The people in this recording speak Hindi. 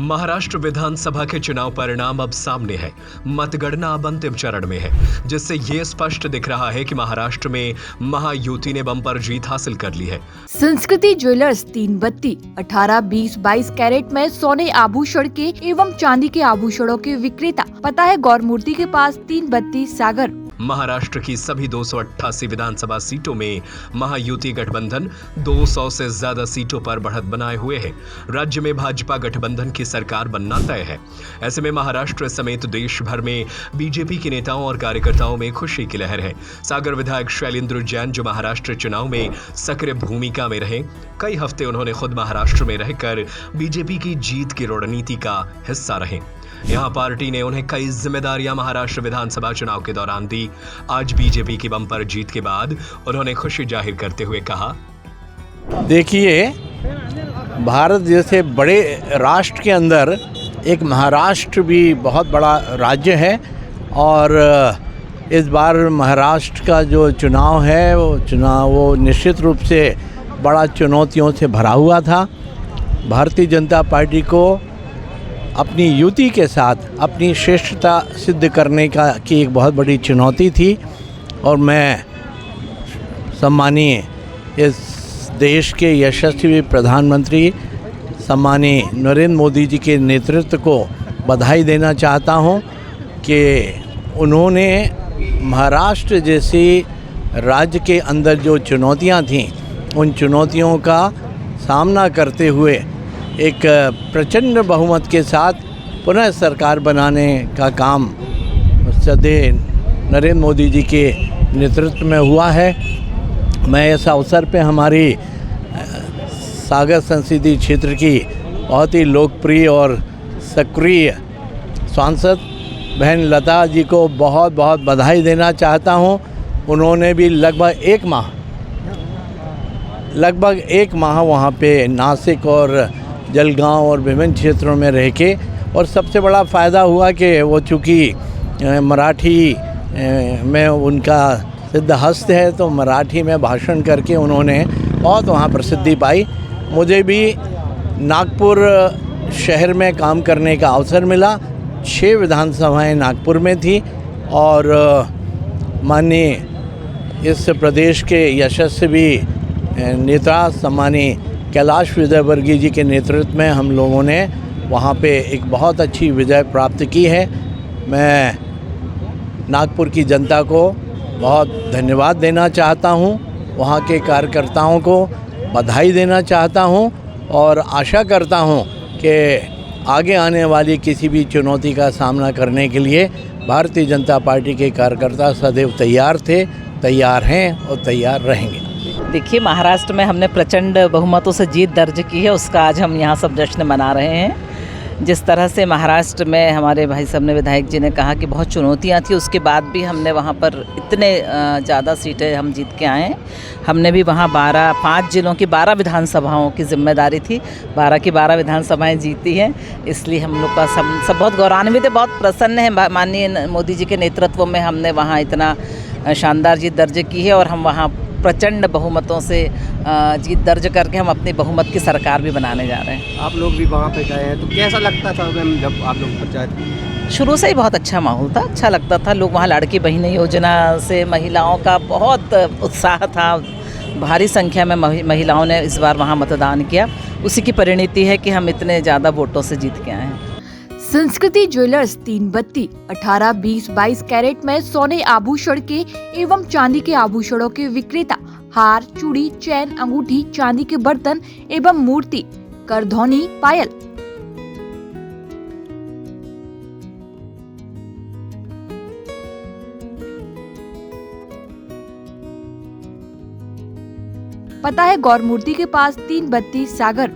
महाराष्ट्र विधानसभा के चुनाव परिणाम अब सामने है। मतगणना अब अंतिम चरण में है, जिससे ये स्पष्ट दिख रहा है कि महाराष्ट्र में महायुति ने बम्पर जीत हासिल कर ली है। संस्कृति ज्वेलर्स 3 बत्ती 18, 20, 22 कैरेट में सोने आभूषण के एवं चांदी के आभूषणों के विक्रेता। पता है गौरमूर्ति के पास 3 बत्ती सागर। महाराष्ट्र की सभी 288 विधानसभा सीटों में महायुति गठबंधन 200 से ज्यादा सीटों पर बढ़त बनाए हुए है। राज्य में भाजपा गठबंधन की सरकार बनना तय है। ऐसे में महाराष्ट्र समेत देश भर में बीजेपी के नेताओं और कार्यकर्ताओं में खुशी की लहर है। सागर विधायक शैलेंद्र जैन, जो महाराष्ट्र चुनाव में सक्रिय भूमिका में रहे, कई हफ्ते उन्होंने खुद महाराष्ट्र में रहकर बीजेपी की जीत की रणनीति का हिस्सा रहे। यहाँ पार्टी ने उन्हें कई जिम्मेदारियां महाराष्ट्र विधानसभा चुनाव के दौरान दी। आज बीजेपी की बम्पर जीत के बाद उन्होंने खुशी जाहिर करते हुए कहा, देखिए, भारत जैसे बड़े राष्ट्र के अंदर एक महाराष्ट्र भी बहुत बड़ा राज्य है और इस बार महाराष्ट्र का जो चुनाव है वो निश्चित रूप से बड़ा चुनौतियों से भरा हुआ था। भारतीय जनता पार्टी को अपनी युति के साथ अपनी श्रेष्ठता सिद्ध करने की एक बहुत बड़ी चुनौती थी और मैं सम्मानीय इस देश के यशस्वी प्रधानमंत्री सम्मानीय नरेंद्र मोदी जी के नेतृत्व को बधाई देना चाहता हूं कि उन्होंने महाराष्ट्र जैसे राज्य के अंदर जो चुनौतियां थीं, उन चुनौतियों का सामना करते हुए एक प्रचंड बहुमत के साथ पुनः सरकार बनाने का काम सदैव नरेंद्र मोदी जी के नेतृत्व में हुआ है। मैं इस अवसर पे हमारी सागर संसदीय क्षेत्र की बहुत ही लोकप्रिय और सक्रिय सांसद बहन लता जी को बहुत बहुत बधाई देना चाहता हूं। उन्होंने भी लगभग एक माह वहाँ पे नासिक और जलगांव और विभिन्न क्षेत्रों में रह के, और सबसे बड़ा फ़ायदा हुआ कि वो चूँकि मराठी में उनका सिद्ध हस्त है, तो मराठी में भाषण करके उन्होंने बहुत वहाँ प्रसिद्धि पाई। मुझे भी नागपुर शहर में काम करने का अवसर मिला। 6 विधानसभाएं नागपुर में थी और माननीय इस प्रदेश के यशस्वी नेता सम्मानीय कैलाश विजयवर्गीय जी के नेतृत्व में हम लोगों ने वहाँ पे एक बहुत अच्छी विजय प्राप्त की है। मैं नागपुर की जनता को बहुत धन्यवाद देना चाहता हूँ, वहाँ के कार्यकर्ताओं को बधाई देना चाहता हूँ और आशा करता हूँ कि आगे आने वाली किसी भी चुनौती का सामना करने के लिए भारतीय जनता पार्टी के कार्यकर्ता सदैव तैयार थे, तैयार हैं और तैयार रहेंगे। देखिए, महाराष्ट्र में हमने प्रचंड बहुमतों से जीत दर्ज की है, उसका आज हम यहाँ सब जश्न मना रहे हैं। जिस तरह से महाराष्ट्र में हमारे भाई साहब ने, विधायक जी ने कहा कि बहुत चुनौतियाँ थी, उसके बाद भी हमने वहाँ पर इतने ज़्यादा सीटें हम जीत के आए हैं। हमने भी वहाँ 5 जिलों की 12 विधानसभाओं की जिम्मेदारी थी, 12 की 12 विधानसभाएं जीती हैं। इसलिए हम लोग का सब बहुत गौरवान्वित है, बहुत प्रसन्न है। माननीय मोदी जी के नेतृत्व में हमने वहाँ इतना शानदार जीत दर्ज की है और हम वहाँ प्रचंड बहुमतों से जीत दर्ज करके हम अपनी बहुमत की सरकार भी बनाने जा रहे हैं। आप लोग भी वहाँ पे गए हैं, तो कैसा लगता था मैम जब आप लोग पंचायत? शुरू से ही बहुत अच्छा माहौल था, अच्छा लगता था। लोग वहाँ लाड़की बहन योजना से महिलाओं का बहुत उत्साह था। भारी संख्या में महिलाओं ने इस बार वहाँ मतदान किया। उसी की परिणति है कि हम इतने ज़्यादा वोटों से जीत के आए हैं। संस्कृति ज्वेलर्स 3 बत्ती 18, 20, 22 कैरेट में सोने आभूषण के एवं चांदी के आभूषणों के विक्रेता। हार, चूड़ी, चैन, अंगूठी, चांदी के बर्तन एवं मूर्ति, करधौनी, पायल। पता है गौरमूर्ति के पास 3 बत्ती सागर।